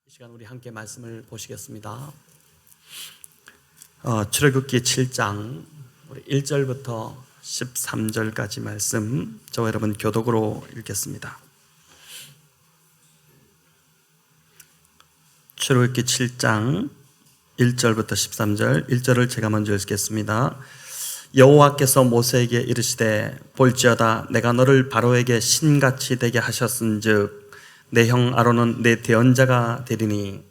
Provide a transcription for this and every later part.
이 시간 우리 함께 말씀을 보시겠습니다. 출애굽기 7장 우리 1절부터 13절까지 말씀 저와 여러분 교독으로 읽겠습니다. 출애굽기 7장 1절부터 13절 1절을 제가 먼저 읽겠습니다. 여호와께서 모세에게 이르시되 볼지어다 내가 너를 바로에게 신같이 되게 하셨은즉 내 형 아론은 내 대언자가 되리니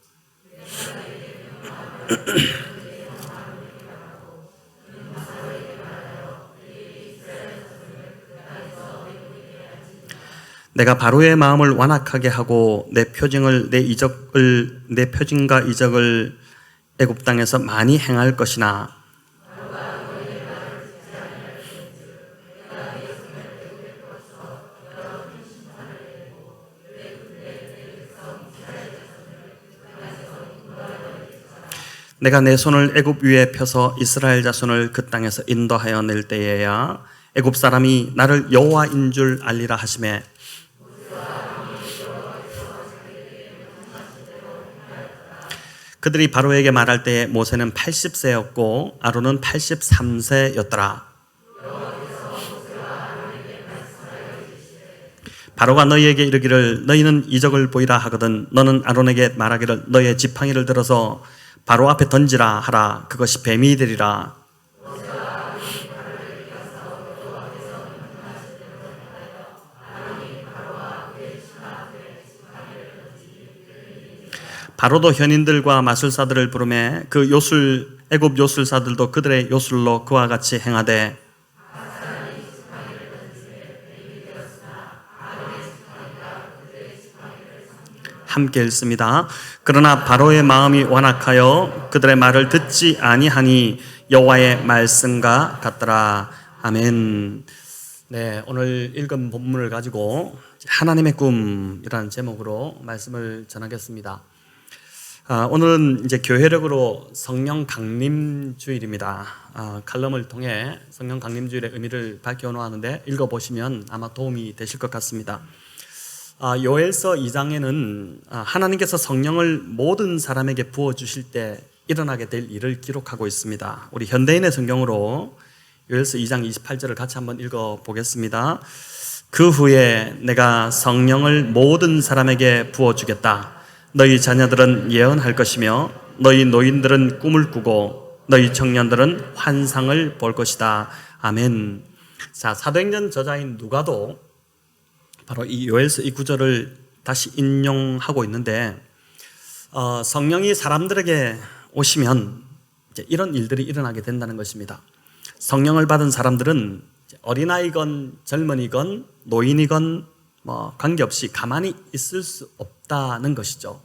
내가 바로의 마음을 완악하게 하고 내 표징과 이적을 애굽 땅에서 많이 행할 것이나 내가 내 손을 애굽 위에 펴서 이스라엘 자손을 그 땅에서 인도하여 낼 때에야 애굽 사람이 나를 여호와인 줄 알리라 하시매 그들이 바로에게 말할 때에 모세는 80세였고 아론은 83세였더라. 바로가 너희에게 이르기를 너희는 이적을 보이라 하거든 너는 아론에게 말하기를 너의 지팡이를 들어서 바로 앞에 던지라 하라. 그것이 뱀이 되리라. 바로도 현인들과 마술사들을 부르매 그 애굽 요술사들도 그들의 요술로 그와 같이 행하되 함께 읽습니다. 그러나 바로의 마음이 완악하여 그들의 말을 듣지 아니하니 여호와의 말씀과 같더라. 아멘. 네, 오늘 읽은 본문을 가지고 하나님의 꿈이라는 제목으로 말씀을 전하겠습니다. 오늘은 이제 교회력으로 성령 강림 주일입니다. 칼럼을 통해 성령 강림 주일의 의미를 밝혀 놓았는데 읽어보시면 아마 도움이 되실 것 같습니다. 요엘서 2장에는 하나님께서 성령을 모든 사람에게 부어주실 때 일어나게 될 일을 기록하고 있습니다. 우리 현대인의 성경으로 요엘서 2장 28절을 같이 한번 읽어보겠습니다. 그 후에 내가 성령을 모든 사람에게 부어주겠다. 너희 자녀들은 예언할 것이며 너희 노인들은 꿈을 꾸고 너희 청년들은 환상을 볼 것이다. 아멘. 자, 사도행전 저자인 누가도 바로 이 요엘서 이 구절을 다시 인용하고 있는데 성령이 사람들에게 오시면 이제 이런 일들이 일어나게 된다는 것입니다. 성령을 받은 사람들은 어린아이건 젊은이건 노인이건 관계없이 가만히 있을 수 없다는 것이죠.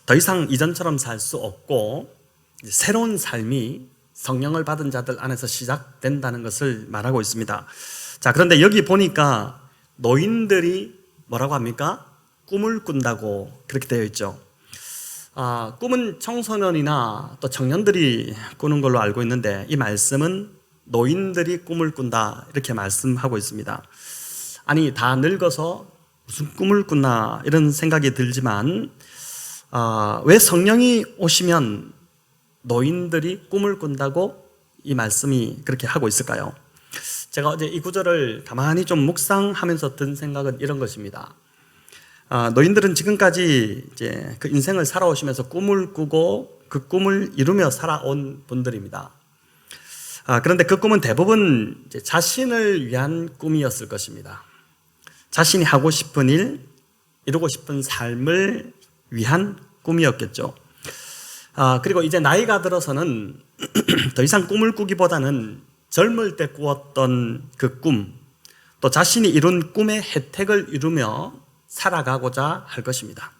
더 이상 이전처럼 살 수 없고 새로운 삶이 성령을 받은 자들 안에서 시작된다는 것을 말하고 있습니다. 자, 그런데 여기 보니까 노인들이 뭐라고 합니까? 꿈을 꾼다고 그렇게 되어 있죠. 꿈은 청소년이나 또 청년들이 꾸는 걸로 알고 있는데 이 말씀은 노인들이 꿈을 꾼다 이렇게 말씀하고 있습니다. 아니, 다 늙어서 무슨 꿈을 꾼나 이런 생각이 들지만 왜 성령이 오시면 노인들이 꿈을 꾼다고 이 말씀이 그렇게 하고 있을까요? 제가 어제 이 구절을 가만히 좀 묵상하면서 든 생각은 이런 것입니다. 노인들은 지금까지 이제 그 인생을 살아오시면서 꿈을 꾸고 그 꿈을 이루며 살아온 분들입니다. 그런데 그 꿈은 대부분 이제 자신을 위한 꿈이었을 것입니다. 자신이 하고 싶은 일, 이루고 싶은 삶을 위한 꿈이었겠죠. 그리고 이제 나이가 들어서는 더 이상 꿈을 꾸기보다는 젊을 때 꾸었던 그 꿈, 또 자신이 이룬 꿈의 혜택을 이루며 살아가고자 할 것입니다.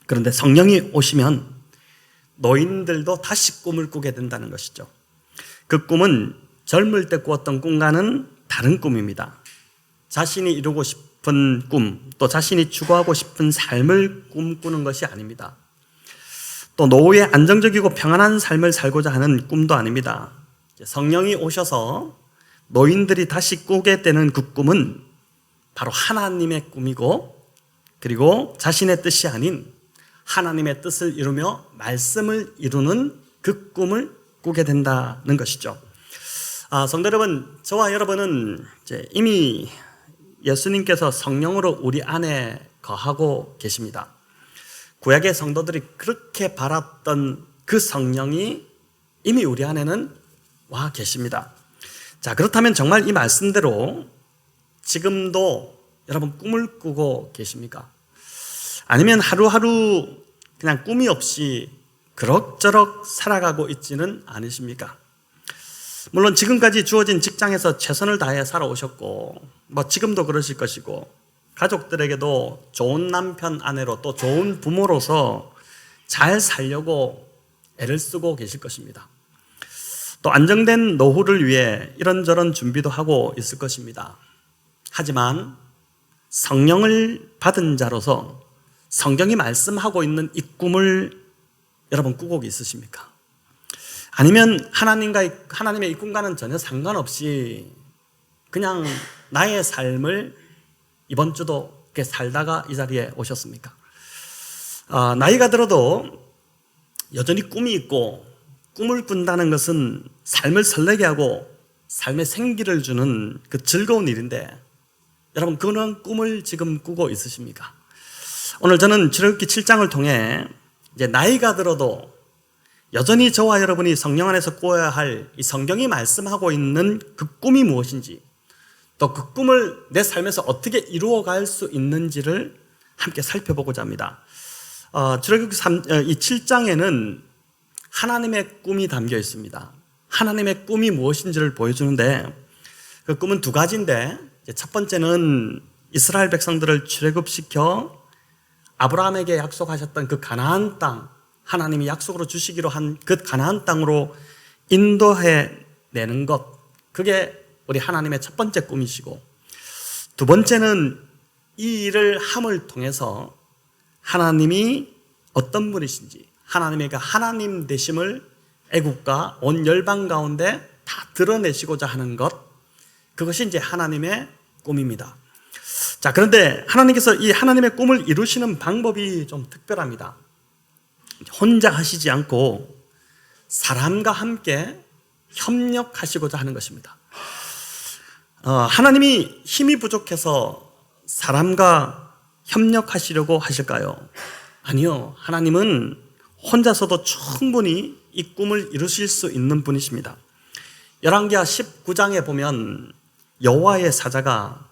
그런데 성령이 오시면 노인들도 다시 꿈을 꾸게 된다는 것이죠. 그 꿈은 젊을 때 꾸었던 꿈과는 다른 꿈입니다. 자신이 이루고 싶은 꿈, 또 자신이 추구하고 싶은 삶을 꿈꾸는 것이 아닙니다. 또 노후에 안정적이고 평안한 삶을 살고자 하는 꿈도 아닙니다. 성령이 오셔서 노인들이 다시 꾸게 되는 그 꿈은 바로 하나님의 꿈이고 그리고 자신의 뜻이 아닌 하나님의 뜻을 이루며 말씀을 이루는 그 꿈을 꾸게 된다는 것이죠. 성도 여러분, 저와 여러분은 이제 이미 예수님께서 성령으로 우리 안에 거하고 계십니다. 구약의 성도들이 그렇게 바랐던 그 성령이 이미 우리 안에는 와 계십니다. 자, 그렇다면 정말 이 말씀대로 지금도 여러분 꿈을 꾸고 계십니까? 아니면 하루하루 그냥 꿈이 없이 그럭저럭 살아가고 있지는 않으십니까? 물론 지금까지 주어진 직장에서 최선을 다해 살아오셨고 지금도 그러실 것이고 가족들에게도 좋은 남편, 아내로 또 좋은 부모로서 잘 살려고 애를 쓰고 계실 것입니다. 또 안정된 노후를 위해 이런저런 준비도 하고 있을 것입니다. 하지만 성령을 받은 자로서 성경이 말씀하고 있는 이 꿈을 여러분 꾸고 있으십니까? 아니면 하나님의 이 꿈과는 전혀 상관없이 그냥 나의 삶을 이번 주도 이렇게 살다가 이 자리에 오셨습니까? 나이가 들어도 여전히 꿈이 있고 꿈을 꾼다는 것은 삶을 설레게 하고 삶에 생기를 주는 그 즐거운 일인데 여러분 그런 꿈을 지금 꾸고 있으십니까? 오늘 저는 출애굽기 7장을 통해 이제 나이가 들어도 여전히 저와 여러분이 성령 안에서 꾸어야 할 이 성경이 말씀하고 있는 그 꿈이 무엇인지 또 그 꿈을 내 삶에서 어떻게 이루어갈 수 있는지를 함께 살펴보고자 합니다. 출애굽기 7장에는 하나님의 꿈이 담겨 있습니다. 하나님의 꿈이 무엇인지를 보여주는데 그 꿈은 두 가지인데 첫 번째는 이스라엘 백성들을 출애굽시켜 아브라함에게 약속하셨던 그 가나안 땅, 하나님이 약속으로 주시기로 한 그 가나안 땅으로 인도해 내는 것, 그게 우리 하나님의 첫 번째 꿈이시고, 두 번째는 이 일을 함을 통해서 하나님이 어떤 분이신지, 하나님의 그 하나님 되심을 애국과 온 열방 가운데 다 드러내시고자 하는 것, 그것이 이제 하나님의 꿈입니다. 자, 그런데 하나님께서 이 하나님의 꿈을 이루시는 방법이 좀 특별합니다. 혼자 하시지 않고 사람과 함께 협력하시고자 하는 것입니다. 하나님이 힘이 부족해서 사람과 협력하시려고 하실까요? 아니요. 하나님은 혼자서도 충분히 이 꿈을 이루실 수 있는 분이십니다. 열왕기하 19장에 보면 여호와의 사자가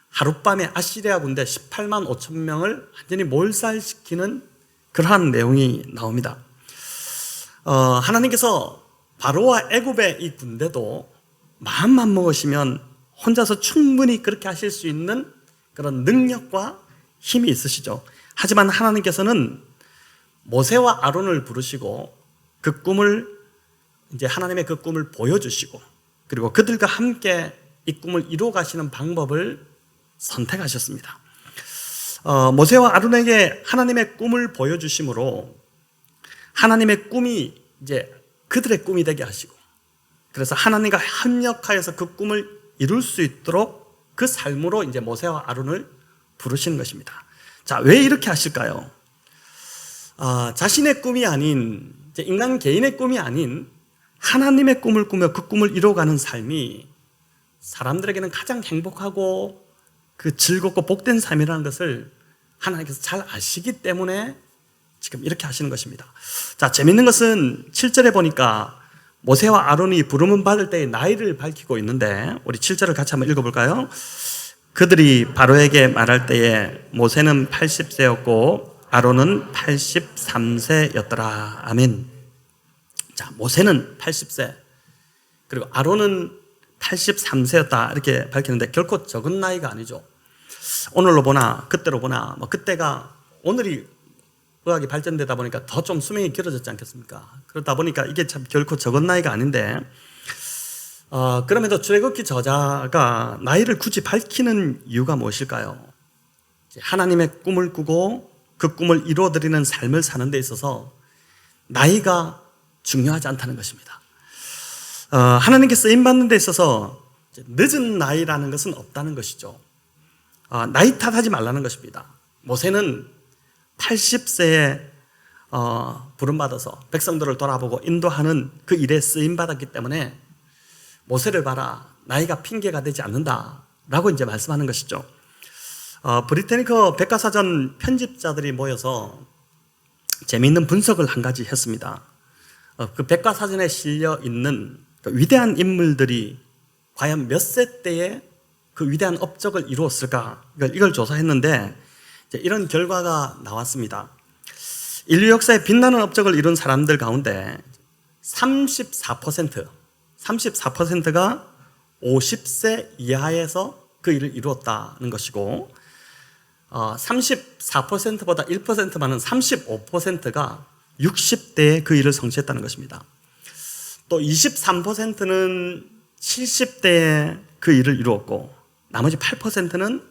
하룻밤에 아시리아 군대 18만 5천 명을 완전히 몰살시키는 그러한 내용이 나옵니다. 하나님께서 바로와 애굽의 이 군대도 마음만 먹으시면 혼자서 충분히 그렇게 하실 수 있는 그런 능력과 힘이 있으시죠. 하지만 하나님께서는 모세와 아론을 부르시고 그 꿈을 이제 하나님의 그 꿈을 보여주시고 그리고 그들과 함께 이 꿈을 이루어 가시는 방법을 선택하셨습니다. 모세와 아론에게 하나님의 꿈을 보여주심으로 하나님의 꿈이 이제 그들의 꿈이 되게 하시고 그래서 하나님과 협력하여서 그 꿈을 이룰 수 있도록 그 삶으로 이제 모세와 아론을 부르시는 것입니다. 자, 왜 이렇게 하실까요? 자신의 꿈이 아닌 인간 개인의 꿈이 아닌 하나님의 꿈을 꾸며 그 꿈을 이루어가는 삶이 사람들에게는 가장 행복하고 그 즐겁고 복된 삶이라는 것을 하나님께서 잘 아시기 때문에 지금 이렇게 하시는 것입니다. 자, 재밌는 것은 7절에 보니까 모세와 아론이 부름을 받을 때의 나이를 밝히고 있는데 우리 7절을 같이 한번 읽어볼까요? 그들이 바로에게 말할 때에 모세는 80세였고 아론은 83세였더라. 아멘. 자, 모세는 80세 그리고 아론은 83세였다 이렇게 밝히는데 결코 적은 나이가 아니죠. 오늘로 보나 그때로 보나 그때가 오늘이 의학이 발전되다 보니까 더 좀 수명이 길어졌지 않겠습니까? 그러다 보니까 이게 참 결코 적은 나이가 아닌데 그럼에도 출애굽기 저자가 나이를 굳이 밝히는 이유가 무엇일까요? 하나님의 꿈을 꾸고 그 꿈을 이루어드리는 삶을 사는 데 있어서 나이가 중요하지 않다는 것입니다. 하나님께 쓰임받는 데 있어서 늦은 나이라는 것은 없다는 것이죠. 나이 탓하지 말라는 것입니다. 모세는 80세에 부름받아서 백성들을 돌아보고 인도하는 그 일에 쓰임받았기 때문에 모세를 봐라, 나이가 핑계가 되지 않는다라고 이제 말씀하는 것이죠. 브리테니커 백과사전 편집자들이 모여서 재미있는 분석을 한 가지 했습니다. 그 백과사전에 실려 있는 그 위대한 인물들이 과연 몇 세대에 그 위대한 업적을 이루었을까, 이걸 조사했는데 이런 결과가 나왔습니다. 인류 역사에 빛나는 업적을 이룬 사람들 가운데 34%가 50세 이하에서 그 일을 이루었다는 것이고, 34%보다 1% 많은 35%가 60대에 그 일을 성취했다는 것입니다. 또 23%는 70대에 그 일을 이루었고, 나머지 8%는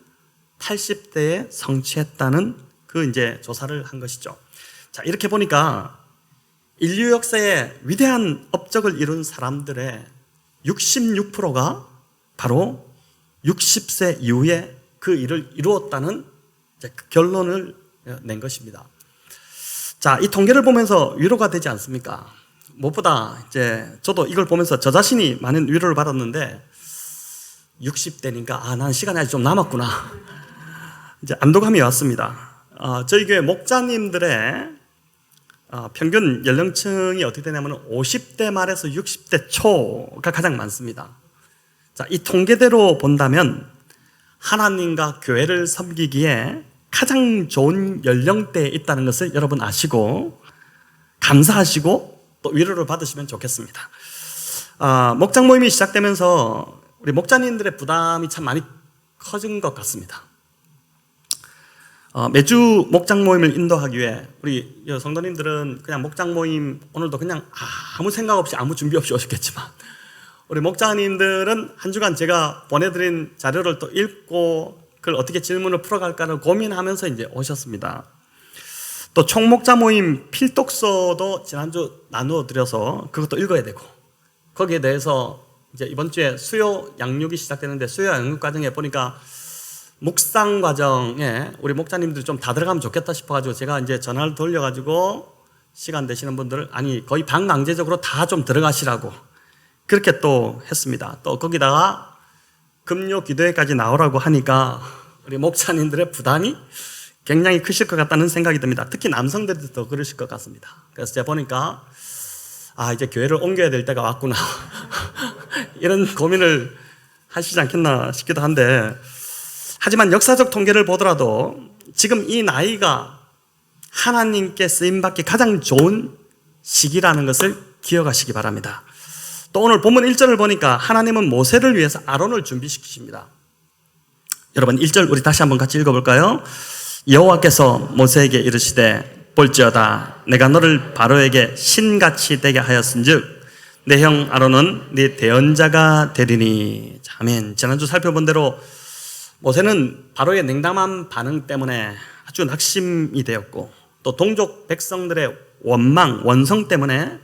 80대에 성취했다는 그 이제 조사를 한 것이죠. 자, 이렇게 보니까 인류 역사에 위대한 업적을 이룬 사람들의 66%가 바로 60세 이후에 그 일을 이루었다는 결론을 낸 것입니다. 자, 이 통계를 보면서 위로가 되지 않습니까? 무엇보다 이제 저도 이걸 보면서 저 자신이 많은 위로를 받았는데, 60대니까 난 시간이 아직 좀 남았구나, 이제 안도감이 왔습니다. 저희 교회 목자님들의 평균 연령층이 어떻게 되냐면 50대 말에서 60대 초가 가장 많습니다. 자, 이 통계대로 본다면 하나님과 교회를 섬기기에 가장 좋은 연령대에 있다는 것을 여러분 아시고 감사하시고 또 위로를 받으시면 좋겠습니다. 목장 모임이 시작되면서 우리 목자님들의 부담이 참 많이 커진 것 같습니다. 매주 목장 모임을 인도하기 위해 우리 성도님들은 그냥 목장 모임 오늘도 그냥 아무 생각 없이 아무 준비 없이 오셨겠지만, 우리 목장님들은 한 주간 제가 보내드린 자료를 또 읽고 그걸 어떻게 질문을 풀어갈까를 고민하면서 이제 오셨습니다. 또 총목자 모임 필독서도 지난주 나누어 드려서 그것도 읽어야 되고, 거기에 대해서 이제 이번 주에 수요 양육이 시작되는데 수요 양육 과정에 보니까 묵상 과정에 우리 목자님들이 좀 다 들어가면 좋겠다 싶어가지고 제가 이제 전화를 돌려가지고 시간 되시는 분들을 거의 반강제적으로 다 좀 들어가시라고 그렇게 또 했습니다. 또 거기다가 금요 기도회까지 나오라고 하니까 우리 목자님들의 부담이 굉장히 크실 것 같다는 생각이 듭니다. 특히 남성들도 더 그러실 것 같습니다. 그래서 제가 보니까 이제 교회를 옮겨야 될 때가 왔구나 이런 고민을 하시지 않겠나 싶기도 한데, 하지만 역사적 통계를 보더라도 지금 이 나이가 하나님께 쓰임받기 가장 좋은 시기라는 것을 기억하시기 바랍니다. 또 오늘 본문 1절을 보니까 하나님은 모세를 위해서 아론을 준비시키십니다. 여러분 1절 우리 다시 한번 같이 읽어볼까요? 여호와께서 모세에게 이르시되 볼지어다 내가 너를 바로에게 신같이 되게 하였은즉 내 형 아론은 네 대언자가 되리니. 아멘. 지난주 살펴본 대로 모세는 바로의 냉담한 반응 때문에 아주 낙심이 되었고, 또 동족 백성들의 원성 때문에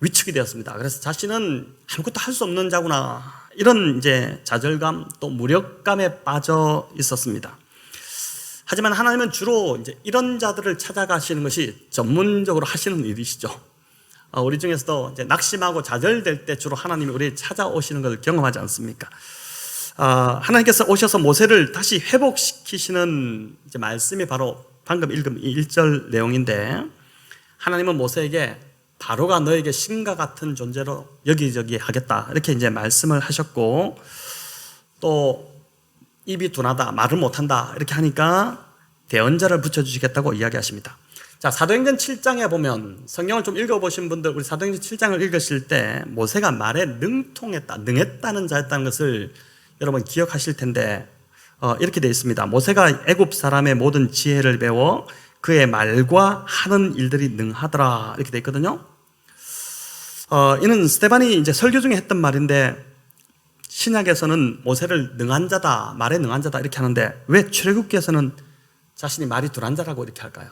위축이 되었습니다. 그래서 자신은 아무것도 할 수 없는 자구나, 이런 이제 좌절감 또 무력감에 빠져 있었습니다. 하지만 하나님은 주로 이제 이런 자들을 찾아가시는 것이 전문적으로 하시는 일이시죠. 우리 중에서도 이제 낙심하고 좌절될 때 주로 하나님이 우리를 찾아오시는 것을 경험하지 않습니까? 하나님께서 오셔서 모세를 다시 회복시키시는 이제 말씀이 바로 방금 읽은 1절 내용인데, 하나님은 모세에게 바로가 너에게 신과 같은 존재로 여기저기 하겠다, 이렇게 이제 말씀을 하셨고, 또 입이 둔하다, 말을 못한다, 이렇게 하니까 대언자를 붙여주시겠다고 이야기하십니다. 자, 사도행전 7장에 보면, 성경을 좀 읽어보신 분들 우리 사도행전 7장을 읽으실 때 모세가 말에 능했다는 자였다는 것을 여러분 기억하실 텐데, 이렇게 되어 있습니다. 모세가 애굽 사람의 모든 지혜를 배워 그의 말과 하는 일들이 능하더라, 이렇게 되어 있거든요. 이는 스데반이 이제 설교 중에 했던 말인데, 신약에서는 모세를 능한 자다, 말에 능한 자다 이렇게 하는데 왜 출애굽기에서는 자신이 말이 둔한 자라고 이렇게 할까요?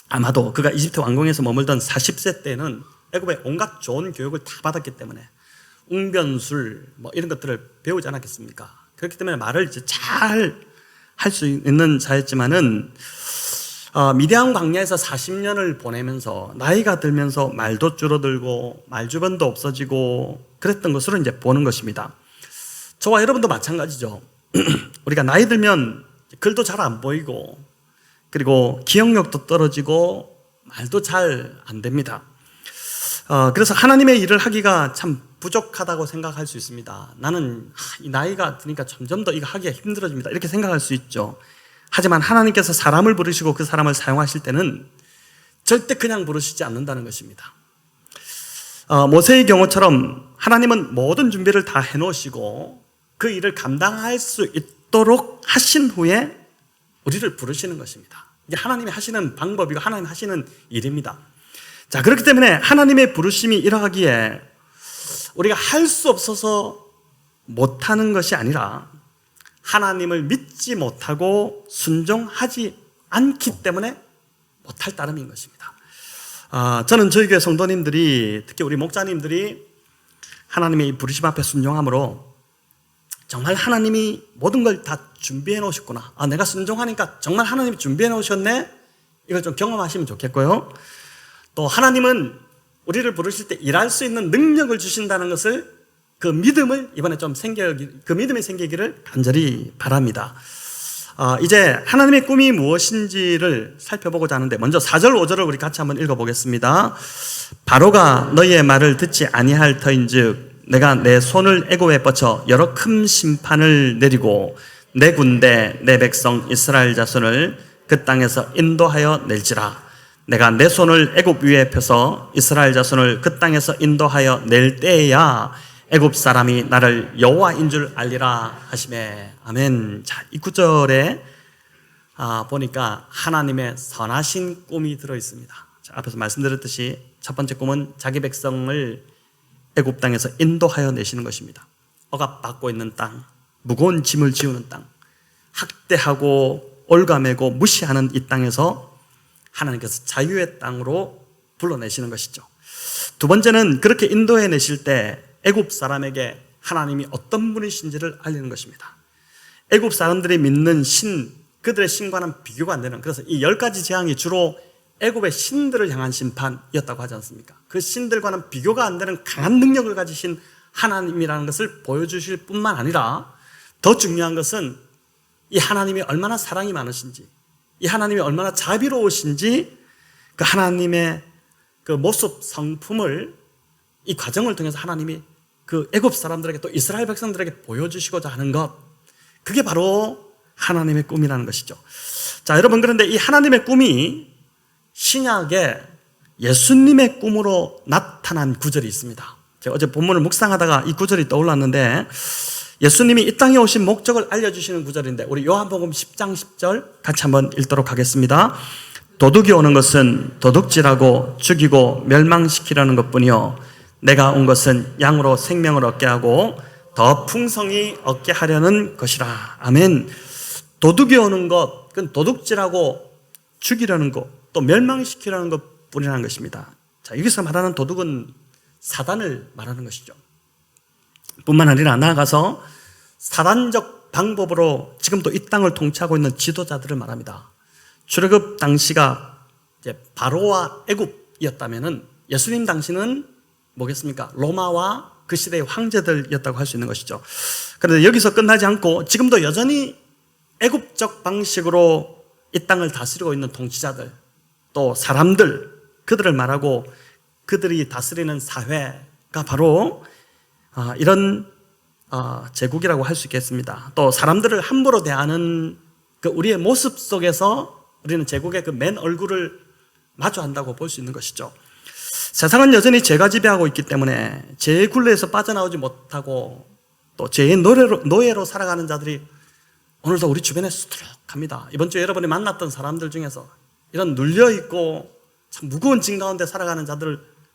아마도 그가 이집트 왕궁에서 머물던 40세 때는 애굽의 온갖 좋은 교육을 다 받았기 때문에 웅변술 이런 것들을 배우지 않았겠습니까? 그렇기 때문에 말을 이제 잘 할 수 있는 자였지만은 미디안 광야에서 40년을 보내면서 나이가 들면서 말도 줄어들고 말주변도 없어지고 그랬던 것으로 이제 보는 것입니다. 저와 여러분도 마찬가지죠. 우리가 나이 들면 글도 잘 안 보이고 그리고 기억력도 떨어지고 말도 잘 안 됩니다. 그래서 하나님의 일을 하기가 참 부족하다고 생각할 수 있습니다. 나는 이 나이가 드니까 점점 더 이거 하기가 힘들어집니다. 이렇게 생각할 수 있죠. 하지만 하나님께서 사람을 부르시고 그 사람을 사용하실 때는 절대 그냥 부르시지 않는다는 것입니다. 모세의 경우처럼 하나님은 모든 준비를 다 해놓으시고 그 일을 감당할 수 있도록 하신 후에 우리를 부르시는 것입니다. 이게 하나님이 하시는 방법이고 하나님 하시는 일입니다. 자, 그렇기 때문에 하나님의 부르심이 이러하기에 우리가 할 수 없어서 못하는 것이 아니라 하나님을 믿지 못하고 순종하지 않기 때문에 못할 따름인 것입니다. 저는 저희 교회 성도님들이, 특히 우리 목자님들이 하나님의 이 부르심 앞에 순종함으로 정말 하나님이 모든 걸 다 준비해 놓으셨구나, 내가 순종하니까 정말 하나님이 준비해 놓으셨네, 이걸 좀 경험하시면 좋겠고요. 또 하나님은 우리를 부르실 때 일할 수 있는 능력을 주신다는 것을, 그 믿음을 이번에 좀 그 믿음이 생기기를 간절히 바랍니다. 이제 하나님의 꿈이 무엇인지를 살펴보고자 하는데, 먼저 4절 5절을 우리 같이 한번 읽어보겠습니다. 바로가 너희의 말을 듣지 아니할 터인즉 내가 내 손을 애굽에 뻗쳐 여러 큰 심판을 내리고 내 군대 내 백성 이스라엘 자손을 그 땅에서 인도하여 낼지라. 내가 내 손을 애굽 위에 펴서 이스라엘 자손을 그 땅에서 인도하여 낼 때에야 애굽 사람이 나를 여호와인 줄 알리라 하시매. 아멘. 자, 이 구절에 보니까 하나님의 선하신 꿈이 들어 있습니다. 자, 앞에서 말씀드렸듯이 첫 번째 꿈은 자기 백성을 애굽 땅에서 인도하여 내시는 것입니다. 억압받고 있는 땅, 무거운 짐을 지우는 땅, 학대하고 올가매고 무시하는 이 땅에서 하나님께서 자유의 땅으로 불러내시는 것이죠. 두 번째는 그렇게 인도해 내실 때 애굽 사람에게 하나님이 어떤 분이신지를 알리는 것입니다. 애굽 사람들이 믿는 신, 그들의 신과는 비교가 안 되는, 그래서 이 10가지 재앙이 주로 애굽의 신들을 향한 심판이었다고 하지 않습니까? 그 신들과는 비교가 안 되는 강한 능력을 가지신 하나님이라는 것을 보여주실 뿐만 아니라 더 중요한 것은 이 하나님이 얼마나 사랑이 많으신지, 이 하나님이 얼마나 자비로우신지 그 하나님의 그 모습 성품을 이 과정을 통해서 하나님이 그 애굽 사람들에게 또 이스라엘 백성들에게 보여주시고자 하는 것, 그게 바로 하나님의 꿈이라는 것이죠. 자, 여러분, 그런데 이 하나님의 꿈이 신약에 예수님의 꿈으로 나타난 구절이 있습니다. 제가 어제 본문을 묵상하다가 이 구절이 떠올랐는데, 예수님이 이 땅에 오신 목적을 알려주시는 구절인데, 우리 요한복음 10장 10절 같이 한번 읽도록 하겠습니다. 도둑이 오는 것은 도둑질하고 죽이고 멸망시키라는 것뿐이요 내가 온 것은 양으로 생명을 얻게 하고 더 풍성히 얻게 하려는 것이라. 아멘. 도둑이 오는 것, 그건 도둑질하고 죽이려는 것, 또 멸망시키라는 것뿐이라는 것입니다. 자, 여기서 말하는 도둑은 사단을 말하는 것이죠. 뿐만 아니라 나아가서 사단적 방법으로 지금도 이 땅을 통치하고 있는 지도자들을 말합니다. 출애굽 당시가 이제 바로와 애굽이었다면은 예수님 당시는 뭐겠습니까? 로마와 그 시대의 황제들이었다고 할 수 있는 것이죠. 그런데 여기서 끝나지 않고 지금도 여전히 애굽적 방식으로 이 땅을 다스리고 있는 통치자들, 또 사람들, 그들을 말하고 그들이 다스리는 사회가 바로 이런 제국이라고 할 수 있겠습니다. 또 사람들을 함부로 대하는 그 우리의 모습 속에서 우리는 제국의 그 맨 얼굴을 마주한다고 볼 수 있는 것이죠. 세상은 여전히 죄가 지배하고 있기 때문에 죄의 굴레에서 빠져나오지 못하고 또 죄의 노예로 살아가는 자들이 오늘도 우리 주변에 수두룩합니다. 이번 주에 여러분이 만났던 사람들 중에서 이런 눌려있고 참 무거운 짐 가운데 살아가는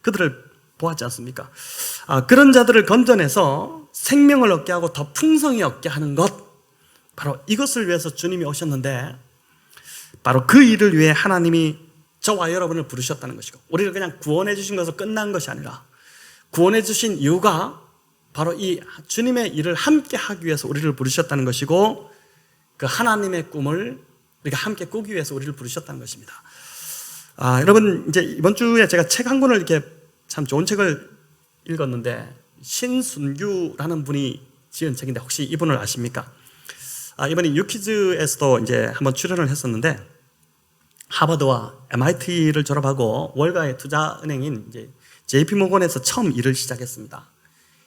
그들을 보았지 않습니까? 그런 자들을 건져내서 생명을 얻게 하고 더 풍성히 얻게 하는 것, 바로 이것을 위해서 주님이 오셨는데, 바로 그 일을 위해 하나님이 저와 여러분을 부르셨다는 것이고, 우리를 그냥 구원해 주신 것으로 끝난 것이 아니라 구원해 주신 이유가 바로 이 주님의 일을 함께 하기 위해서 우리를 부르셨다는 것이고, 그 하나님의 꿈을 우리가 함께 꾸기 위해서 우리를 부르셨다는 것입니다. 여러분, 이제 이번 주에 제가 책 한 권을 이렇게 참 좋은 책을 읽었는데, 신순규라는 분이 지은 책인데 혹시 이분을 아십니까? 이번에 유퀴즈에서도 이제 한번 출연을 했었는데, 하버드와 MIT를 졸업하고 월가의 투자은행인 이제 JP모건에서 처음 일을 시작했습니다.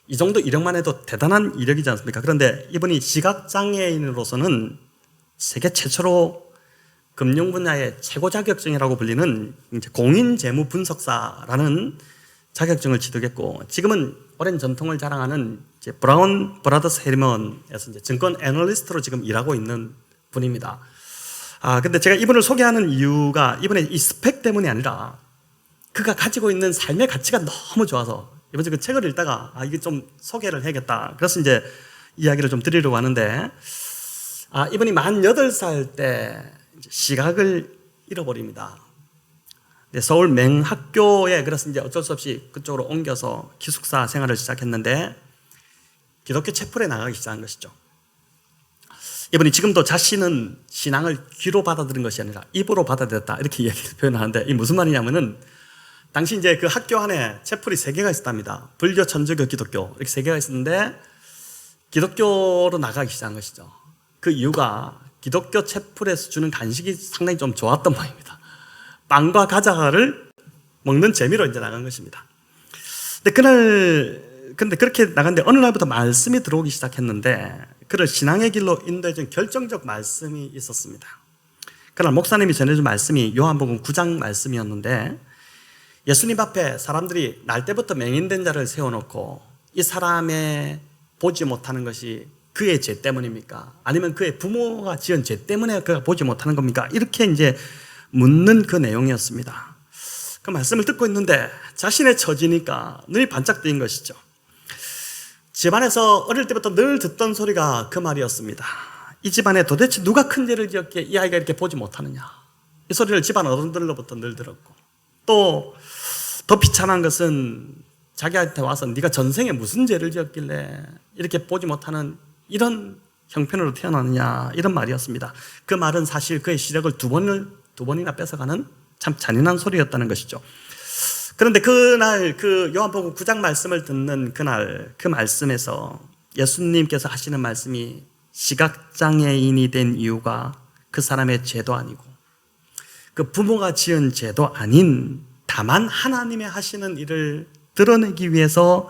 이 정도 이력만 해도 대단한 이력이지 않습니까? 그런데 이분이 시각장애인으로서는 세계 최초로 금융 분야의 최고 자격증이라고 불리는 이제 공인재무분석사라는 자격증을 취득했고, 지금은 오랜 전통을 자랑하는 이제 브라운 브라더스 해리먼에서 이제 증권 애널리스트로 지금 일하고 있는 분입니다. 근데 제가 이분을 소개하는 이유가 이분의 이 스펙 때문이 아니라 그가 가지고 있는 삶의 가치가 너무 좋아서 이번 주 그 책을 읽다가 이게 좀 소개를 해야겠다. 그래서 이제 이야기를 좀 드리려고 하는데, 이분이 만 8살 때 시각을 잃어버립니다. 서울 맹학교에 그래서 이제 어쩔 수 없이 그쪽으로 옮겨서 기숙사 생활을 시작했는데 기독교 채플에 나가기 시작한 것이죠. 이분이 지금도 자신은 신앙을 귀로 받아들인 것이 아니라 입으로 받아들였다 이렇게 표현하는데, 이 무슨 말이냐면은 당시 이제 그 학교 안에 채플이 3개가 있었답니다. 불교, 천주교, 기독교 이렇게 3개가 있었는데 기독교로 나가기 시작한 것이죠. 그 이유가 기독교 채플에서 주는 간식이 상당히 좀 좋았던 모양입니다. 빵과 과자를 먹는 재미로 이제 나간 것입니다. 근데 그렇게 나갔는데 어느 날부터 말씀이 들어오기 시작했는데 그를 신앙의 길로 인도해준 결정적 말씀이 있었습니다. 그날 목사님이 전해준 말씀이 요한복음 9장 말씀이었는데, 예수님 앞에 사람들이 날 때부터 맹인된 자를 세워놓고 이 사람의 보지 못하는 것이 그의 죄 때문입니까? 아니면 그의 부모가 지은 죄 때문에 그가 보지 못하는 겁니까? 이렇게 이제 묻는 그 내용이었습니다. 그 말씀을 듣고 있는데 자신의 처지니까 눈이 반짝 뜨인 것이죠. 집안에서 어릴 때부터 늘 듣던 소리가 그 말이었습니다. 이 집안에 도대체 누가 큰 죄를 지었기에 이 아이가 이렇게 보지 못하느냐. 이 소리를 집안 어른들로부터 늘 들었고, 또 더 비참한 것은 자기한테 와서 네가 전생에 무슨 죄를 지었길래 이렇게 보지 못하는 이런 형편으로 태어나느냐, 이런 말이었습니다. 그 말은 사실 그의 시력을 두 번이나 뺏어가는 참 잔인한 소리였다는 것이죠. 그런데 그날 그 요한복음 9장 말씀을 듣는 그날 그 말씀에서 예수님께서 하시는 말씀이 시각장애인이 된 이유가 그 사람의 죄도 아니고 그 부모가 지은 죄도 아닌 다만 하나님의 하시는 일을 드러내기 위해서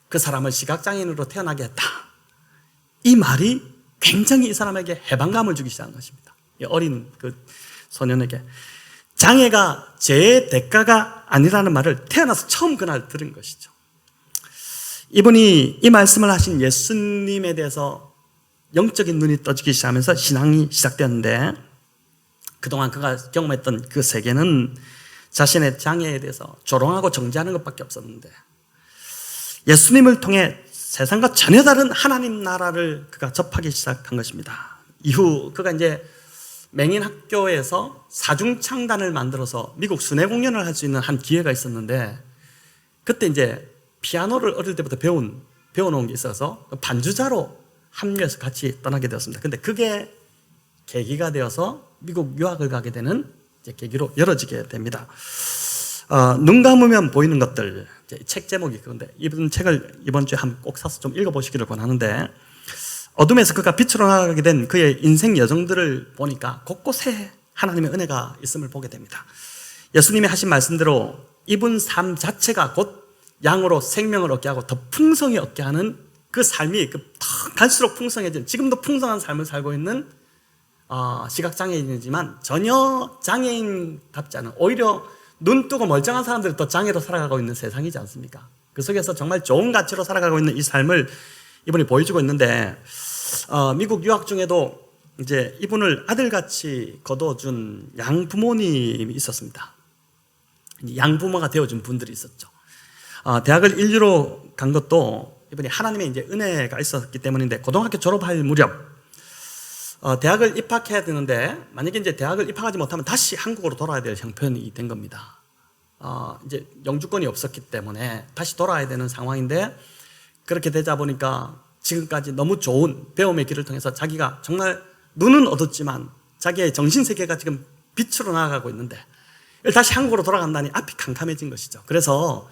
그 사람을 시각장애인으로 태어나게 했다. 이 말이 굉장히 이 사람에게 해방감을 주기 시작한 것입니다. 어린 그 소년에게 장애가 죄의 대가가 아니라는 말을 태어나서 처음 그날 들은 것이죠. 이분이 이 말씀을 하신 예수님에 대해서 영적인 눈이 떠지기 시작하면서 신앙이 시작되었는데, 그동안 그가 경험했던 그 세계는 자신의 장애에 대해서 조롱하고 정죄하는 것밖에 없었는데, 예수님을 통해 세상과 전혀 다른 하나님 나라를 그가 접하기 시작한 것입니다. 이후 그가 이제 맹인 학교에서 사중창단을 만들어서 미국 순회 공연을 할 수 있는 한 기회가 있었는데, 그때 이제 피아노를 어릴 때부터 배워놓은 게 있어서 반주자로 합류해서 같이 떠나게 되었습니다. 근데 그게 계기가 되어서 미국 유학을 가게 되는 이제 계기로 열어지게 됩니다. 눈 감으면 보이는 것들, 책 제목이 그런데 이번 책을 이번 주에 한번 꼭 사서 좀 읽어보시기를 권하는데, 어둠에서 그가 빛으로 나가게 된 그의 인생 여정들을 보니까 곳곳에 하나님의 은혜가 있음을 보게 됩니다. 예수님이 하신 말씀대로 이분 삶 자체가 곧 양으로 생명을 얻게 하고 더 풍성히 얻게 하는 그 삶이 더 갈수록 풍성해진, 지금도 풍성한 삶을 살고 있는 시각장애인이지만 전혀 장애인답지 않은, 오히려 눈 뜨고 멀쩡한 사람들이 더 장애로 살아가고 있는 세상이지 않습니까? 그 속에서 정말 좋은 가치로 살아가고 있는 이 삶을 이분이 보여주고 있는데, 미국 유학 중에도 이제 이분을 아들같이 거둬준 양부모님이 있었습니다. 양부모가 되어준 분들이 있었죠. 대학을 인류로 간 것도 이분이 하나님의 이제 은혜가 있었기 때문인데, 고등학교 졸업할 무렵 대학을 입학해야 되는데, 만약에 이제 대학을 입학하지 못하면 다시 한국으로 돌아야 될 형편이 된 겁니다. 이제 영주권이 없었기 때문에 다시 돌아야 되는 상황인데, 그렇게 되자 보니까 지금까지 너무 좋은 배움의 길을 통해서 자기가 정말 눈은 얻었지만 자기의 정신세계가 지금 빛으로 나아가고 있는데 다시 한국으로 돌아간다니 앞이 캄캄해진 것이죠. 그래서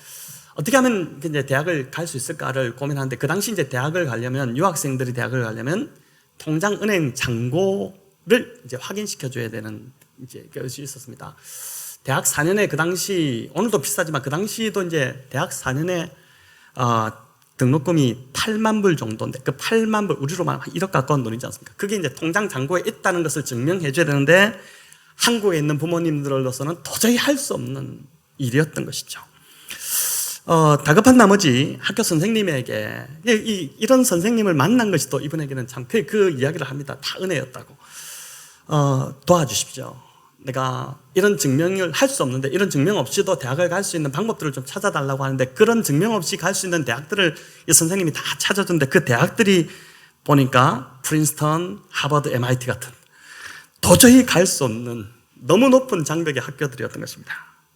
어떻게 하면 이제 대학을 갈 수 있을까를 고민하는데, 그 당시 이제 대학을 가려면, 유학생들이 대학을 가려면 통장 은행 잔고를 이제 확인시켜줘야 되는 이제 것이 있었습니다. 대학 4년에 그 당시, 오늘도 비싸지만 그 당시도 이제 대학 4년에 등록금이 8만 불 정도인데, 그 8만 불, 우리로 말하면 1억 가까운 돈이지 않습니까? 그게 이제 통장 잔고에 있다는 것을 증명해줘야 되는데, 한국에 있는 부모님들로서는 도저히 할 수 없는 일이었던 것이죠. 다급한 나머지 학교 선생님에게, 이런 선생님을 만난 것이 또 이분에게는 참 그 이야기를 합니다. 다 은혜였다고. 도와주십시오. 내가 이런 증명을 할 수 없는데, 이런 증명 없이도 대학을 갈 수 있는 방법들을 좀 찾아달라고 하는데, 그런 증명 없이 갈 수 있는 대학들을 이 선생님이 다 찾아줬는데, 그 대학들이 보니까 프린스턴, 하버드, MIT 같은 도저히 갈 수 없는 너무 높은 장벽의 학교들이었던 것입니다.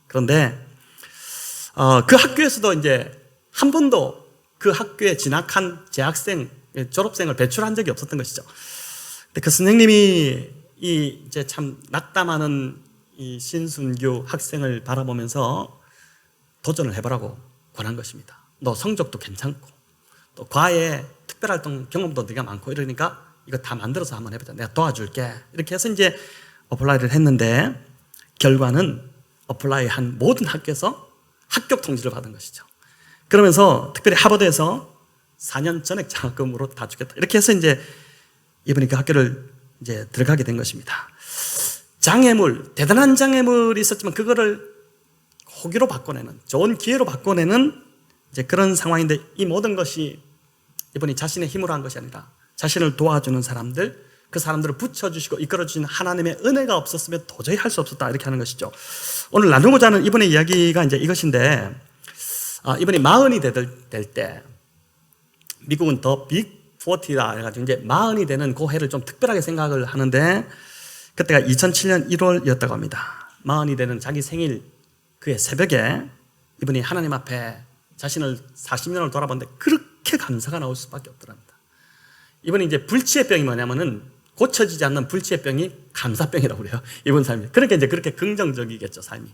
그런데 그 학교에서도 이제 한 번도 그 학교에 진학한 재학생, 졸업생을 배출한 적이 없었던 것이죠. 근데 그 선생님이 이제 참 낙담하는 이 신순규 학생을 바라보면서 도전을 해보라고 권한 것입니다. 너 성적도 괜찮고 또 과외 특별활동 경험도 네가 많고 이러니까 이거 다 만들어서 한번 해보자. 내가 도와줄게. 이렇게 해서 이제 어플라이를 했는데, 결과는 어플라이한 모든 학교에서 합격 통지를 받은 것이죠. 그러면서 특별히 하버드에서 4년 전액 장학금으로 다 주겠다. 이렇게 해서 이제 이분이 그 학교를 이제 들어가게 된 것입니다. 장애물, 대단한 장애물이 있었지만 그거를 호기로 바꿔내는, 좋은 기회로 바꿔내는 이제 그런 상황인데, 이 모든 것이 이분이 자신의 힘으로 한 것이 아니라 자신을 도와주는 사람들, 그 사람들을 붙여주시고 이끌어주시는 하나님의 은혜가 없었으면 도저히 할 수 없었다, 이렇게 하는 것이죠. 오늘 나누고자 하는 이분의 이야기가 이제 이것인데, 이분이 40이 될 때, 미국은 더 빅 40라 해가지고 이제 40이 되는 그 해를 좀 특별하게 생각을 하는데, 그때가 2007년 1월이었다고 합니다. 40이 되는 자기 생일 그의 새벽에 이분이 하나님 앞에 자신을 40년을 돌아봤는데 그렇게 감사가 나올 수밖에 없더랍니다. 이분이 이제 불치의 병이 뭐냐면은 고쳐지지 않는 불치의 병이 감사병이라고 그래요. 이분 삶이. 그러니까 이제 그렇게 긍정적이겠죠, 삶이.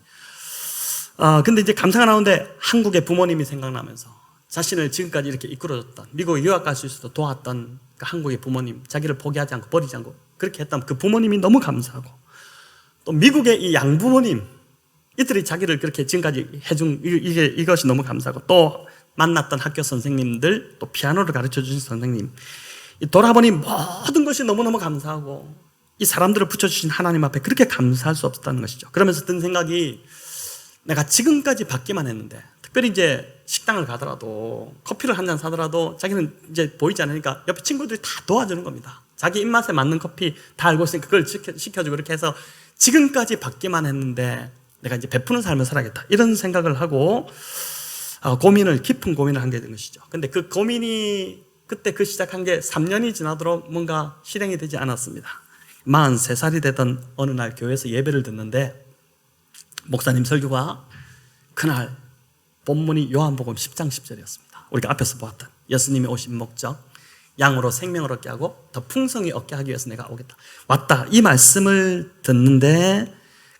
근데 이제 감사가 나오는데 한국의 부모님이 생각나면서 자신을 지금까지 이렇게 이끌어줬던, 미국에 유학 갈 수 있어서 도왔던 그 한국의 부모님, 자기를 포기하지 않고 버리지 않고 그렇게 했던 그 부모님이 너무 감사하고, 또 미국의 이 양부모님, 이들이 자기를 그렇게 지금까지 해준 이것이 너무 감사하고, 또 만났던 학교 선생님들, 또 피아노를 가르쳐 주신 선생님, 돌아보니 모든 것이 너무너무 감사하고 이 사람들을 붙여주신 하나님 앞에 그렇게 감사할 수 없었다는 것이죠. 그러면서 든 생각이, 내가 지금까지 받기만 했는데, 특별히 이제 식당을 가더라도 커피를 한 잔 사더라도 자기는 이제 보이지 않으니까 옆에 친구들이 다 도와주는 겁니다. 자기 입맛에 맞는 커피 다 알고 있으니까 그걸 시켜주고, 그렇게 해서 지금까지 받기만 했는데 내가 이제 베푸는 삶을 살아야겠다, 이런 생각을 하고 깊은 고민을 한 게 된 것이죠. 근데 그 고민이 그때 그 시작한 게 3년이 지나도록 뭔가 실행이 되지 않았습니다. 43살이 되던 어느 날 교회에서 예배를 듣는데, 목사님 설교가 그날 본문이 요한복음 10장 10절이었습니다. 우리가 앞에서 보았던 예수님이 오신 목적, 양으로 생명을 얻게 하고 더 풍성히 얻게 하기 위해서 내가 왔다, 이 말씀을 듣는데,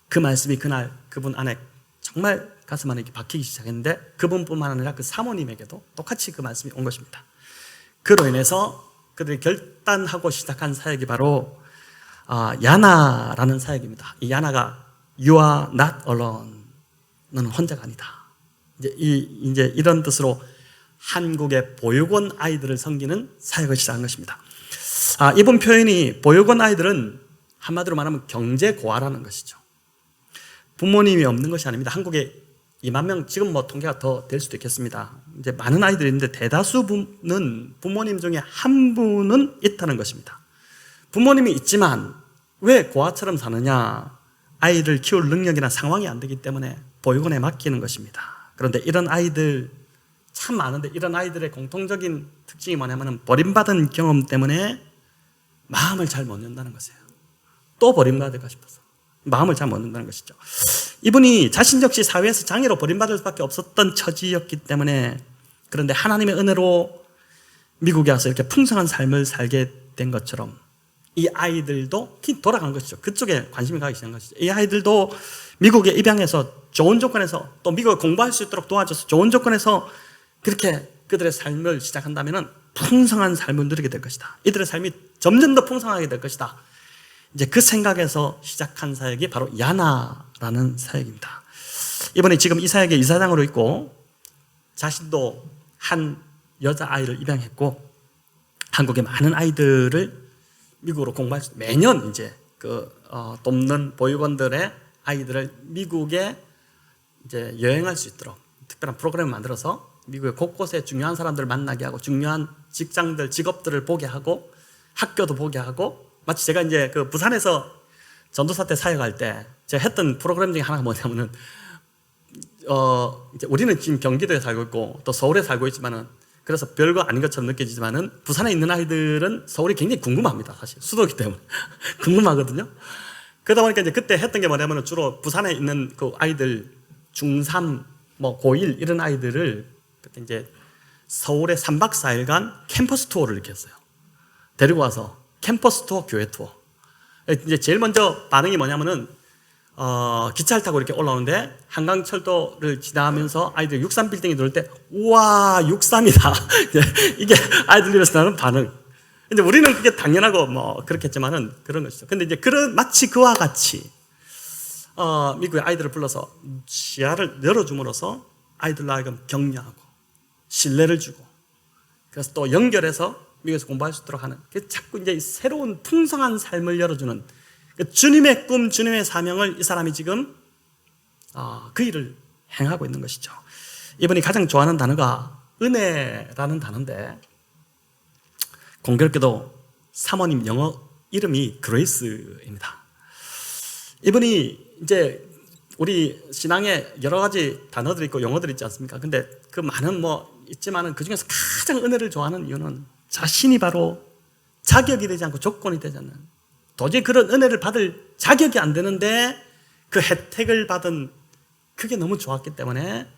그 말씀이 그날 그분 안에 정말 가슴 안에 박히기 시작했는데, 그분뿐만 아니라 그 사모님에게도 똑같이 그 말씀이 온 것입니다. 그로 인해서 그들이 결단하고 시작한 사역이 바로 야나라는 사역입니다. 이 야나가 You are not alone, 너는 혼자가 아니다. 이제 이런 뜻으로 한국의 보육원 아이들을 섬기는 사역을 시작한 것입니다. 이번 표현이, 보육원 아이들은 한마디로 말하면 경제 고아라는 것이죠. 부모님이 없는 것이 아닙니다. 한국에 2만 명, 지금 뭐 통계가 더 될 수도 있겠습니다. 이제 많은 아이들이 있는데 대다수는 부모님 중에 한 분은 있다는 것입니다. 부모님이 있지만 왜 고아처럼 사느냐? 아이를 키울 능력이나 상황이 안 되기 때문에 보육원에 맡기는 것입니다. 그런데 이런 아이들 참 많은데, 이런 아이들의 공통적인 특징이 뭐냐면 버림받은 경험 때문에 마음을 잘 못 연다는 것이에요. 또 버림받을까 싶어서 마음을 잘 못 연다는 것이죠. 이분이 자신 역시 사회에서 장애로 버림받을 수밖에 없었던 처지였기 때문에, 그런데 하나님의 은혜로 미국에 와서 이렇게 풍성한 삶을 살게 된 것처럼 이 아이들도 돌아간 것이죠. 그쪽에 관심이 가기 시작한 것이죠. 이 아이들도 미국에 입양해서 좋은 조건에서 또 미국에 공부할 수 있도록 도와줘서 좋은 조건에서 그렇게 그들의 삶을 시작한다면 풍성한 삶을 누리게 될 것이다. 이들의 삶이 점점 더 풍성하게 될 것이다. 이제 그 생각에서 시작한 사역이 바로 야나라는 사역입니다. 이번에 지금 이 사역의 이사장으로 있고 자신도 한 여자아이를 입양했고 한국의 많은 아이들을 미국으로 공부할 수 매년 이제 돕는 보육원들의 아이들을 미국에 이제 여행할 수 있도록 특별한 프로그램을 만들어서 미국의 곳곳에 중요한 사람들을 만나게 하고 중요한 직장들, 직업들을 보게 하고 학교도 보게 하고 마치 제가 이제 그 부산에서 전도사 때 사역할 때 제가 했던 프로그램 중에 하나가 뭐냐면은 이제 우리는 지금 경기도에 살고 있고 또 서울에 살고 있지만은 그래서 별거 아닌 것처럼 느껴지지만은 부산에 있는 아이들은 서울이 굉장히 궁금합니다. 사실 수도이기 때문에 궁금하거든요. 그러다 보니까 이제 그때 했던 게 뭐냐면은 주로 부산에 있는 그 아이들 중3, 뭐 고1 이런 아이들을 그때 이제 서울에 3박 4일간 캠퍼스 투어를 이렇게 했어요. 데리고 와서 캠퍼스 투어, 교회 투어. 이제 제일 먼저 반응이 뭐냐면은 기차를 타고 이렇게 올라오는데 한강철도를 지나면서 아이들 63 빌딩이 들어올 때 우와 63이다. 이게 아이들 입에서 나는 반응. 이제 우리는 그게 당연하고 뭐 그렇겠지만은 그런 것이죠. 근데 이제 마치 그와 같이 미국의 아이들을 불러서 시야를 열어줌으로써 아이들로 하여금 격려하고 신뢰를 주고 그래서 또 연결해서 미국에서 공부할 수 있도록 하는 자꾸 이제 새로운 풍성한 삶을 열어주는 주님의 꿈, 주님의 사명을 이 사람이 지금 그 일을 행하고 있는 것이죠. 이번이 가장 좋아하는 단어가 은혜라는 단어인데 공교롭게도 사모님 영어 이름이 그레이스입니다. 이분이 이제 우리 신앙에 여러 가지 단어들이 있고 용어들이 있지 않습니까? 근데 그 많은 뭐 있지만은 그 중에서 가장 은혜를 좋아하는 이유는 자신이 바로 자격이 되지 않고 조건이 되지 않는 도저히 그런 은혜를 받을 자격이 안 되는데 그 혜택을 받은 그게 너무 좋았기 때문에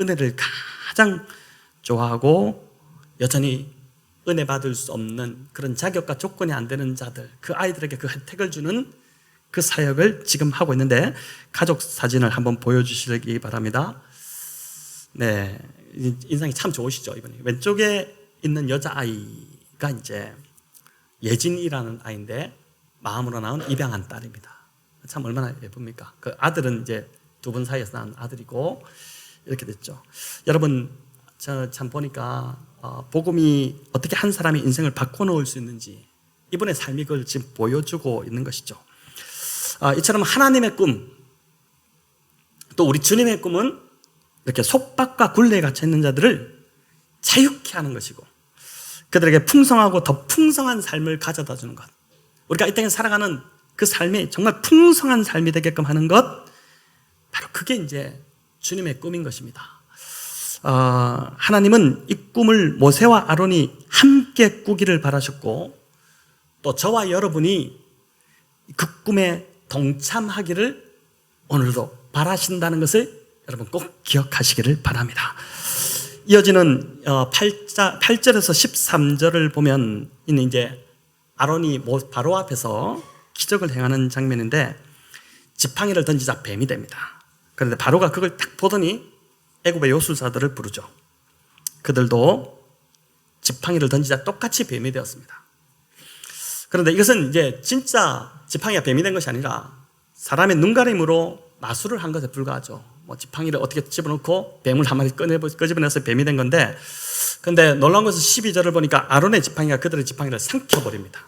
은혜를 가장 좋아하고 여전히 은혜 받을 수 없는 그런 자격과 조건이 안 되는 자들 그 아이들에게 그 혜택을 주는 그 사역을 지금 하고 있는데 가족 사진을 한번 보여주시기 바랍니다. 네, 인상이 참 좋으시죠 이번에. 왼쪽에 있는 여자아이가 이제 예진이라는 아이인데 마음으로 낳은 입양한 딸입니다. 참 얼마나 예쁩니까? 그 아들은 이제 두 분 사이에서 낳은 아들이고 이렇게 됐죠. 여러분 저 참 보니까 복음이 어떻게 한 사람의 인생을 바꿔놓을 수 있는지 이분의 삶이 그걸 지금 보여주고 있는 것이죠. 이처럼 하나님의 꿈, 또 우리 주님의 꿈은 이렇게 속박과 굴레에 갇혀 있는 자들을 자유케 하는 것이고 그들에게 풍성하고 더 풍성한 삶을 가져다 주는 것. 우리가 이 땅에 살아가는 그 삶이 정말 풍성한 삶이 되게끔 하는 것, 바로 그게 이제 주님의 꿈인 것입니다. 하나님은 이 꿈을 모세와 아론이 함께 꾸기를 바라셨고 또 저와 여러분이 그 꿈에 동참하기를 오늘도 바라신다는 것을 여러분 꼭 기억하시기를 바랍니다. 이어지는 8절에서 13절을 보면 이제 아론이 바로 앞에서 기적을 행하는 장면인데 지팡이를 던지자 뱀이 됩니다. 그런데 바로가 그걸 딱 보더니 애굽의 요술사들을 부르죠. 그들도 지팡이를 던지자 똑같이 뱀이 되었습니다. 그런데 이것은 이제 진짜 지팡이가 뱀이 된 것이 아니라 사람의 눈가림으로 마술을 한 것에 불과하죠. 뭐 지팡이를 어떻게 집어넣고 뱀을 한 마리 끄집어내서 뱀이 된 건데, 근데 놀라운 것은 12절을 보니까 아론의 지팡이가 그들의 지팡이를 삼켜버립니다.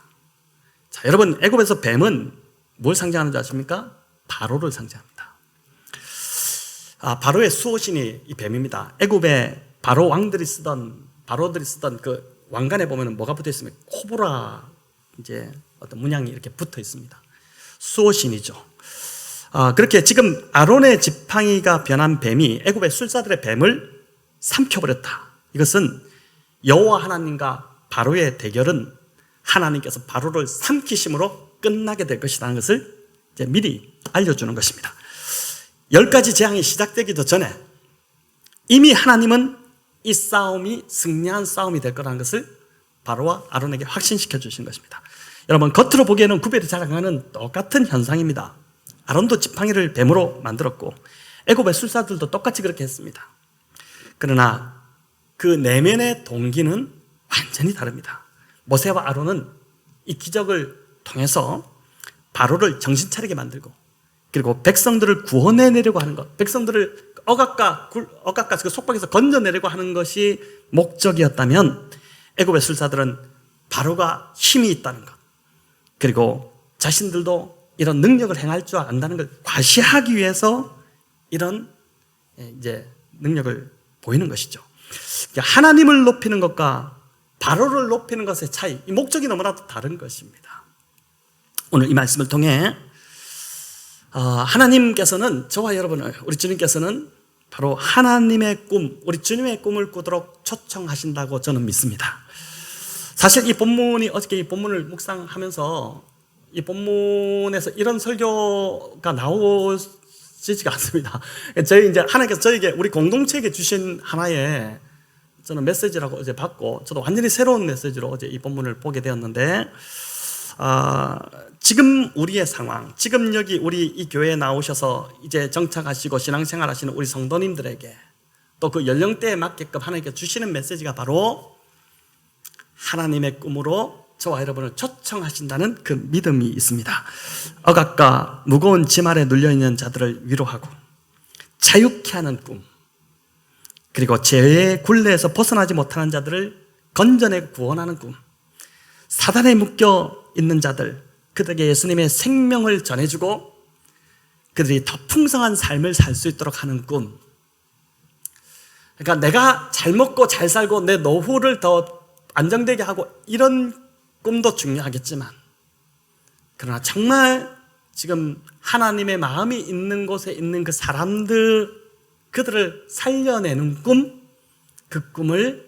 자, 여러분 애굽에서 뱀은 뭘 상징하는지 아십니까? 바로를 상징합니다. 바로의 수호신이 이 뱀입니다. 애굽의 바로 바로들이 쓰던 그 왕관에 보면 뭐가 붙어 있으면 코브라 이제 어떤 문양이 이렇게 붙어 있습니다. 수호신이죠. 그렇게 지금 아론의 지팡이가 변한 뱀이 애굽의 술사들의 뱀을 삼켜버렸다. 이것은 여호와 하나님과 바로의 대결은 하나님께서 바로를 삼키심으로 끝나게 될 것이라는 것을 이제 미리 알려주는 것입니다. 10가지 재앙이 시작되기도 전에 이미 하나님은 이 싸움이 승리한 싸움이 될 거라는 것을 바로와 아론에게 확신시켜 주신 것입니다. 여러분, 겉으로 보기에는 구별이 잘 안 가는 똑같은 현상입니다. 아론도 지팡이를 뱀으로 만들었고 애굽의 술사들도 똑같이 그렇게 했습니다. 그러나 그 내면의 동기는 완전히 다릅니다. 모세와 아론은 이 기적을 통해서 바로를 정신 차리게 만들고, 그리고 백성들을 구원해내려고 하는 것, 백성들을 억압과 그 속박에서 건져내려고 하는 것이 목적이었다면, 애굽의 술사들은 바로가 힘이 있다는 것, 그리고 자신들도 이런 능력을 행할 줄 안다는 걸 과시하기 위해서 이런 이제 능력을 보이는 것이죠. 하나님을 높이는 것과 바로를 높이는 것의 차이, 이 목적이 너무나도 다른 것입니다. 오늘 이 말씀을 통해 하나님께서는, 저와 여러분을, 우리 주님께서는 바로 하나님의 꿈, 우리 주님의 꿈을 꾸도록 초청하신다고 저는 믿습니다. 사실 이 본문이, 어저께 이 본문을 묵상하면서 이 본문에서 이런 설교가 나오지가 않습니다. 저희 이제 하나님께서 저에게, 우리 공동체에게 주신 하나의 저는 메시지라고 어제 받고, 저도 완전히 새로운 메시지로 어제 이 본문을 보게 되었는데, 지금 우리의 상황, 지금 여기 우리 이 교회에 나오셔서 이제 정착하시고 신앙생활 하시는 우리 성도님들에게 또 그 연령대에 맞게끔 하나님께 주시는 메시지가 바로 하나님의 꿈으로 저와 여러분을 초청하신다는 그 믿음이 있습니다. 억압과 무거운 짐 아래 눌려있는 자들을 위로하고 자유케 하는 꿈, 그리고 죄의 굴레에서 벗어나지 못하는 자들을 건져내고 구원하는 꿈, 사단에 묶여 있는 자들, 그들에게 예수님의 생명을 전해주고 그들이 더 풍성한 삶을 살 수 있도록 하는 꿈. 그러니까 내가 잘 먹고 잘 살고 내 노후를 더 안정되게 하고, 이런 꿈도 중요하겠지만, 그러나 정말 지금 하나님의 마음이 있는 곳에 있는 그 사람들, 그들을 살려내는 꿈, 그 꿈을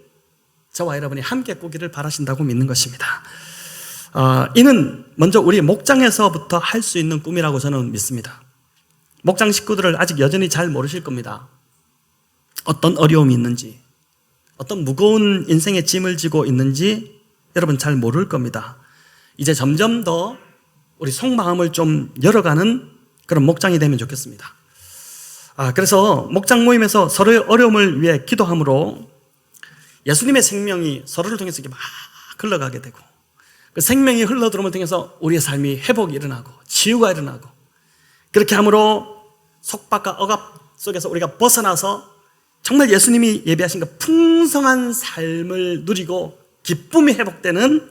저와 여러분이 함께 꾸기를 바라신다고 믿는 것입니다. 이는 먼저 우리 목장에서부터 할 수 있는 꿈이라고 저는 믿습니다. 목장 식구들을 아직 여전히 잘 모르실 겁니다. 어떤 어려움이 있는지, 어떤 무거운 인생의 짐을 지고 있는지 여러분 잘 모를 겁니다. 이제 점점 더 우리 속마음을 좀 열어가는 그런 목장이 되면 좋겠습니다. 그래서 목장 모임에서 서로의 어려움을 위해 기도함으로 예수님의 생명이 서로를 통해서 이렇게 막 흘러가게 되고, 그 생명이 흘러들어옴을 통해서 우리의 삶이 회복이 일어나고 치유가 일어나고, 그렇게 함으로 속박과 억압 속에서 우리가 벗어나서 정말 예수님이 예비하신 그 풍성한 삶을 누리고 기쁨이 회복되는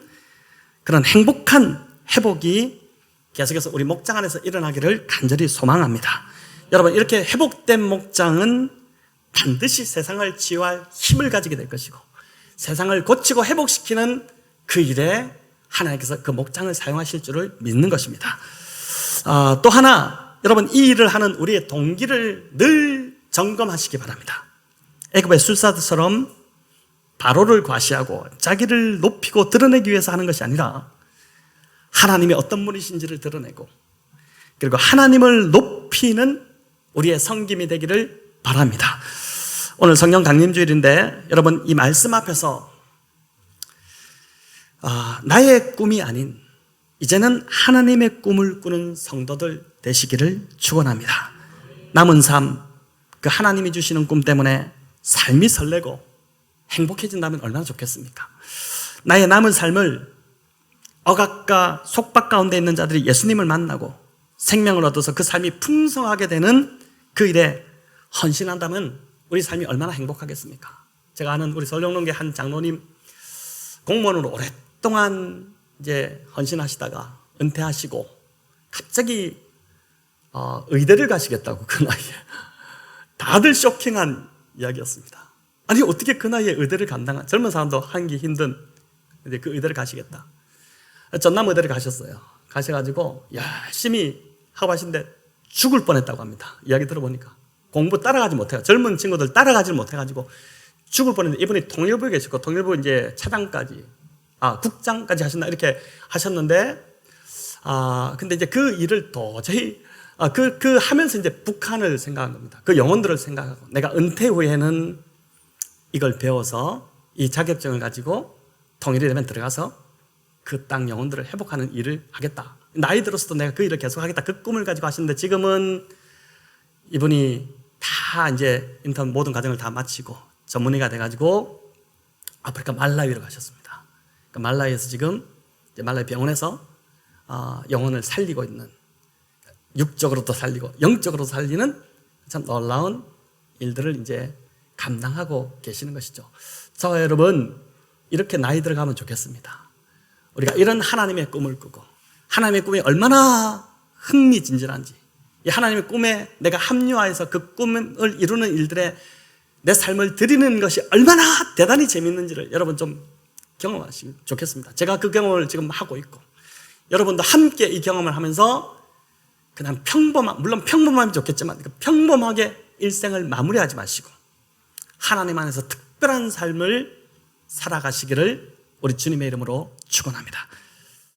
그런 행복한 회복이 계속해서 우리 목장 안에서 일어나기를 간절히 소망합니다. 여러분, 이렇게 회복된 목장은 반드시 세상을 치유할 힘을 가지게 될 것이고, 세상을 고치고 회복시키는 그 일에 하나님께서 그 목장을 사용하실 줄을 믿는 것입니다. 또 하나, 여러분, 이 일을 하는 우리의 동기를 늘 점검하시기 바랍니다. 애굽의 술사들처럼 바로를 과시하고 자기를 높이고 드러내기 위해서 하는 것이 아니라 하나님이 어떤 분이신지를 드러내고, 그리고 하나님을 높이는 우리의 섬김이 되기를 바랍니다. 오늘 성령 강림주일인데, 여러분, 이 말씀 앞에서 나의 꿈이 아닌 이제는 하나님의 꿈을 꾸는 성도들 되시기를 축원합니다. 남은 삶, 그 하나님이 주시는 꿈 때문에 삶이 설레고 행복해진다면 얼마나 좋겠습니까? 나의 남은 삶을 억압과 속박 가운데 있는 자들이 예수님을 만나고 생명을 얻어서 그 삶이 풍성하게 되는 그 일에 헌신한다면 우리 삶이 얼마나 행복하겠습니까? 제가 아는 우리 설령농계 한 장로님, 공무원으로 오랫동안 이제 헌신하시다가 은퇴하시고 갑자기 의대를 가시겠다고, 그 나이에. 다들 쇼킹한 이야기였습니다. 아니, 어떻게 그 나이에 의대를 간다? 젊은 사람도 하기 힘든 이제 그 의대를 가시겠다. 전남 의대를 가셨어요. 가셔가지고 열심히 하고 하시는데 죽을 뻔했다고 합니다. 이야기 들어보니까 공부 따라가지 못해요. 젊은 친구들 따라가지 못해가지고 죽을 뻔했는데, 이분이 통일부에 계시고 통일부 이제 차장까지, 국장까지 하셨나 이렇게 하셨는데, 근데 이제 그 일을 도저히 그 하면서 이제 북한을 생각한 겁니다. 그 영혼들을 생각하고, 내가 은퇴 후에는 이걸 배워서 이 자격증을 가지고 통일이 되면 들어가서 그 땅 영혼들을 회복하는 일을 하겠다. 나이 들어서도 내가 그 일을 계속하겠다. 그 꿈을 가지고 하시는데 지금은 이분이 다 이제 인턴 모든 과정을 다 마치고 전문의가 돼가지고 아프리카 말라위로 가셨습니다. 그 말라위에서 지금 이제 말라위 병원에서 영혼을 살리고 있는, 육적으로도 살리고 영적으로도 살리는 참 놀라운 일들을 이제 감당하고 계시는 것이죠. 저와 여러분, 이렇게 나이 들어가면 좋겠습니다. 우리가 이런 하나님의 꿈을 꾸고 하나님의 꿈이 얼마나 흥미진진한지, 이 하나님의 꿈에 내가 합류하여서 그 꿈을 이루는 일들에 내 삶을 드리는 것이 얼마나 대단히 재밌는지를 여러분 좀 경험하시면 좋겠습니다. 제가 그 경험을 지금 하고 있고, 여러분도 함께 이 경험을 하면서 그냥 물론 평범하면 좋겠지만 평범하게 일생을 마무리하지 마시고 하나님 안에서 특별한 삶을 살아가시기를 우리 주님의 이름으로 축원합니다.